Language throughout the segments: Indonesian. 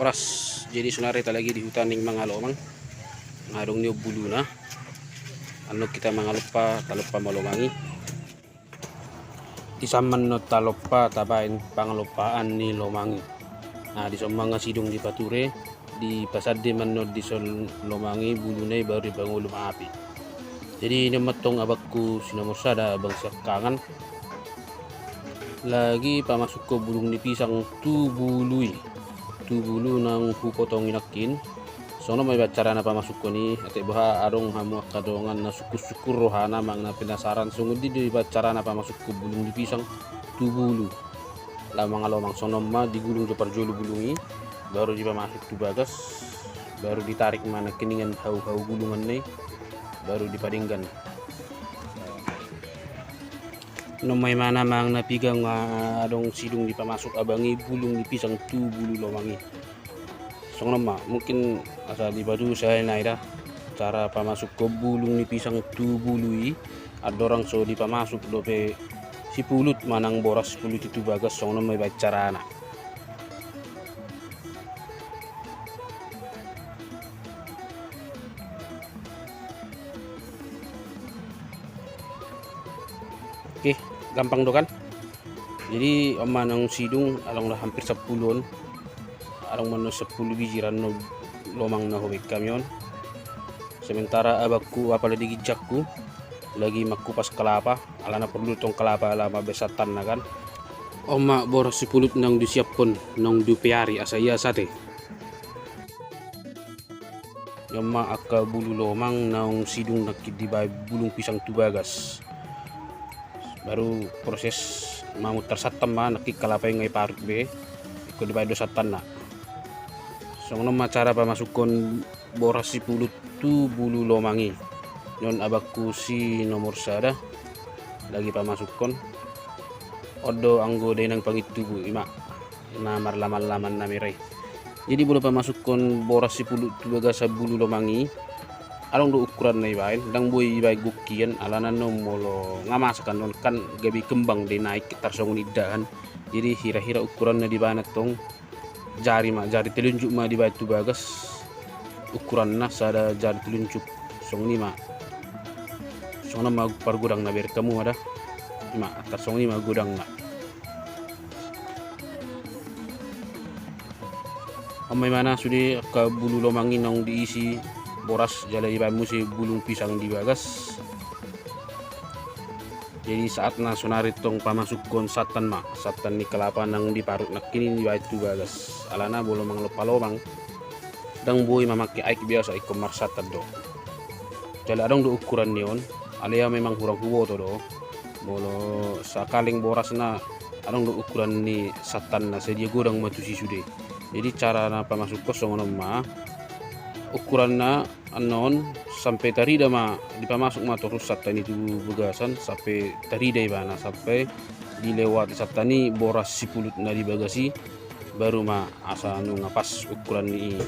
oras. Jadi sunarita lagi di hutan ning mga lomang ngadong niyo bulu na ano kita mga lupa talupa malumangi isaman no talupa tabain pangalupaan ni lomangi. Nah di mga sidong di pature di pasad di manod di sol lomangi bulunay baru di bangulo maapi. Jadi ini matong abakku sinamursada abang sakangan lagi pamasuk ko bulung ni pisang tu bulu nang hukotong inakin. Sono may cara na pamasuk ko ni ate baha arong hamu kadongan na sukur rohana mang na penasaran sungod di cara na pamasuk ko bulung di pisang tu bulu lamang alomang sono ma digulung jo parjolo bulungi baru di pamasuk tu bagas baru ditarik mana keningan hau gulungan nih baru dipadinggan. No may mana mang napigang adong sidong di pamasuk abangi bulung di pisang tu bulu lomangi. Song nama mungkin asal di baju saya naira cara pamasuk ke bulung di pisang tu bului ada orang so di pamasuk dope si pulut manang boras pulut itu bagas song nama baik cara anak. Oke, gampang do kan? Jadi manang sidung along lah hampir 10-an. Along mano 10 bijiran no lomang na hubik kamyon. Sementara abakku apalagi gijakku lagi makupas kelapa, alana perlu tong kelapa lama besatan na kan. Oma boros si pulut nang disiapon nang dupiari asaya sate. Yama akka bulu lomang nang sidung nakid di bulung pisang tubagas. Baru proses mamut tersatam ma nakik kalapa ngay parut be ko di do satan na. So nama cara pamasukon boras si pulut tu bulu lomangi. Nyon abakku si nomor sada lagi pamasukon odo anggo denang pangitubu ima na marlaman-laman na miray. Jadi boleh pamasukon boras si pulut tu baga sa bulu lomangi along do ukuran na ibain dang boy ibay gukian alanan no molo ngamasakan non kan gabi kembang de naik tarsong nidahan. Jadi hira-hira ukuran na di banat tong jari telunjuk ma di batu bagas ukuran na sada jari telunjuk song ni ma song na mag pargudang na ber kamu ada ima tarsong ni ma gudang na amay mana sudi ka bulu lomangi nang diisi boras jala iba musi bulung pisang di bagas. Jadi saat na sonarit tong pamasukon satan ni kelapa nang diparut nak kini di batu bagas alana bolo mang lopalomang dang boy mamake aik biasa ikom marsatan do jala adong do ukuran nion alaya memang kurang huwoto do bolo sakaling boras na adong do ukuran ni satan na sedia godang matusi sude. Jadi cara na pamasuk kosong ma ukuran na anon sampai tarida ma dipamasuk ma terus satan itu bagasan sampai tarida ibana sampai dilewati satani boras si pulut na di bagasi baru ma asa anu ngapas ukuran ni.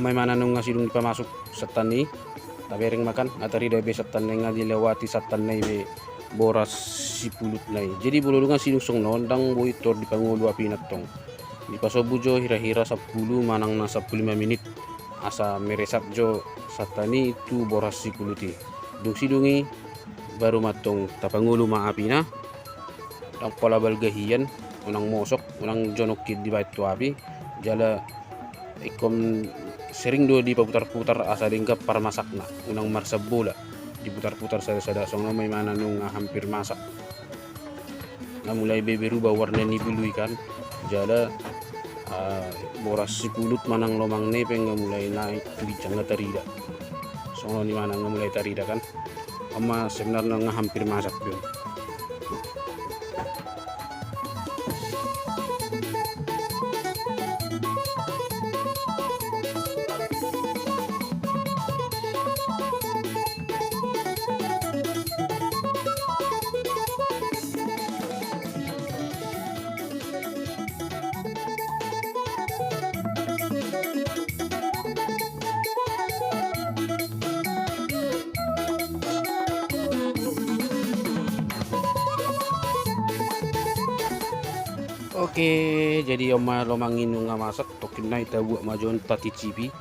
May mana nung ngasidong pamasuk satan ni tabering makan atari dabe satan nga dilewati satan na be boras si pulut na. Jadi bulu nga sinusong non dang boy tor di pangulo apinat tong di pasobujo hira-hira 10 manang na 15 menit asa meresap jo satani itu boras si puluti dung sidungi baru matong tapangulo maapi na ang palabal gahiyan unang mosok unang jonokid di batu api jala ikom sering do diputar-putar asa dingkap para masak na unang marsab bola diputar-putar sada-sada song may mana nung hampir masak na mulai berubah warna ni bulu ikan jala boras si pulut manang lomang nepeng nga mulai naik bicang na tarida song ni mana nga mulai tarida kan ama sebenarnya nga hampir masak yun. Oke, jadi oma lomangin nga masak tokin na itabu majon tati cipi.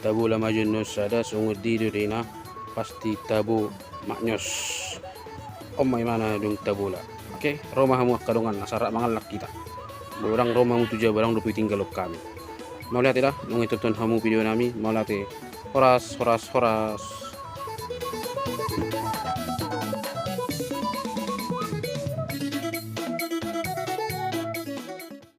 Tabu la majon no sada sungod di na pasti tabu maknyos. Oma mana dong tabu la. Oke, Roma hamu kadongan nasara mangal kita. Orang Roma mu tuja barang lupi tinggal kami. Mau lihat tidak? Nung ituton hamu video nami, mau lihat horas.